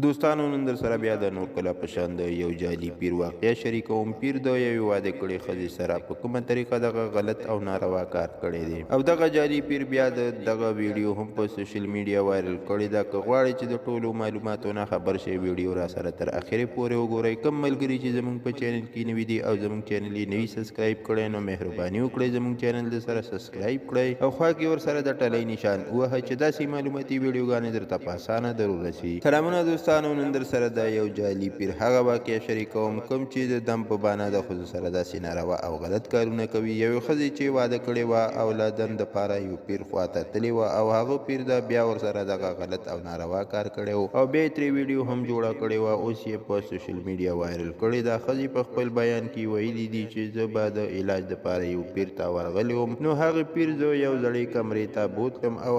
دوستانو نن در سره بیا د نور کله په شان د یو جعلي پیر واقعه شریکوم. پیر د یوې واده کړې ښځې سره په کومه طریقه دغه غلط او ناروا کار کړی دی او دغه جعلي پیر بیا دغه ویډیو هم په سوشل میډیا وایرل کړی ده. که غواړئ چې د ټولو معلوماتو نه خبر شئ ویډیو را سره تر اخرې پورې وګورئ. کم ملګري چې زموږ په چینل کې نوي دي او زموږ چینل یې نوي سبسکرایب کړی نو مهرباني وکړئ زموږ چینل د سره سبسکرایب کړئ او خوا کې ورسره د ټلۍ نشان ووهئ چې داسې معلوماتي ویډیوګانې درته په اسانه در ورسي. سلامونه دوستانو، نن در سره د یو جعلي پیر هغه واقعه شریکوم کوم چې د دم په بانه د ښځو سره داسې ناروا او غلط کارونه کوي. یوې ښځې چې واده کړې وه او له دم دپاره یو پیر خواته تللې وه او هغه پیر د بیا ورسره دغه غلط او ناروا کار کړی و او بیا یې ترې ویډیو هم جوړه کړې وه. اوس یې په سوشل میډیا وایرل کړې ده. ښځې په خپل بیان کې ویلي دي چې زه به د علاج دپاره یو پیر ته ورغلی وم، نو هغه پیر زه یو زړې کمرې ته بوتلم او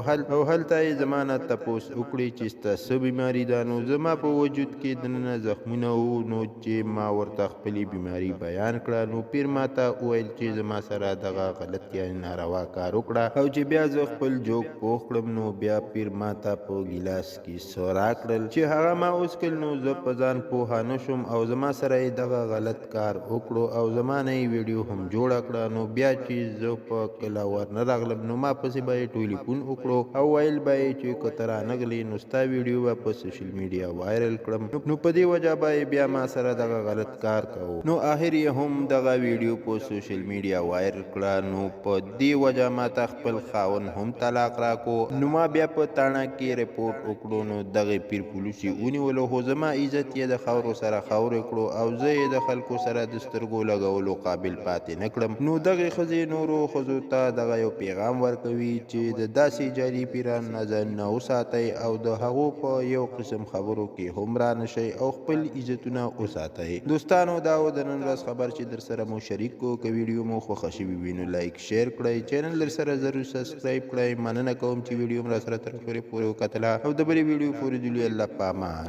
هلته یې زما نه تپوس وکړې چې ستا څه بیماري ده. نو زما په وجود کې دننه زخمونه وو، نو چې ما ورته خپلې بیماري بیان کړه نو پیر ما ته وویل چې زما سره دغه غلط یعنې ناروا کار وکړه او چې بیا زه خپل جوک پوخ کړم. نو بیا پیر ما ته په ګیلاس کې څه راکړل چې هغه ما وڅښل. نو زه په ځان پوهه نه شوم او زما سره یې دغه غلط کار وکړو او زما نه یې ویډیو هم جوړه کړه. نو بیا چې زه په کله ورنه راغلم نو ما پسې به یې ټلیفون وکړو او ویل به یې چې که ته رانغلې نو ستا ویډیو به په سوشل میډیا وایرل کړم، نو په دې وجه به بیا ما سره دغه غلط کار کوو. نو آخر یې هم دغه ویډیو په سوشل میډیا وایرل کړه. نو په دې وجه ما ته خپل خاوند هم طلاق راکو. نو ما بیا په تاڼه کې رپورټ وکړو. نو دغه پیر پولیس یې ونیولو، خو زما عزت یې د خاورو سره خاورې کړو او زه یې د خلکو سره د سترګو لګولو قابل پاتې نه کړم. نو دغې ښځې نورو ښځو ته دغه یو پیغام ورکوي چې د داسې جعلي پیرانو نه ځانونه وساتئ او د هغو په یو قسم خبرو کې هم را نشئ او خپل عزتونه وساتئ. دوستانو دا و د نن ورځ خبر چې در سره مو شریک کو. که ویډیو مو خوښه شوي وي نو لایک شیر کړئ، چینل در سره ضرور سبسکرایب کړئ. مننه کوم چې ویډیو م را سره تر اخرې پورې وکتله او د بلې ویډیو پورې دلې الله په امان.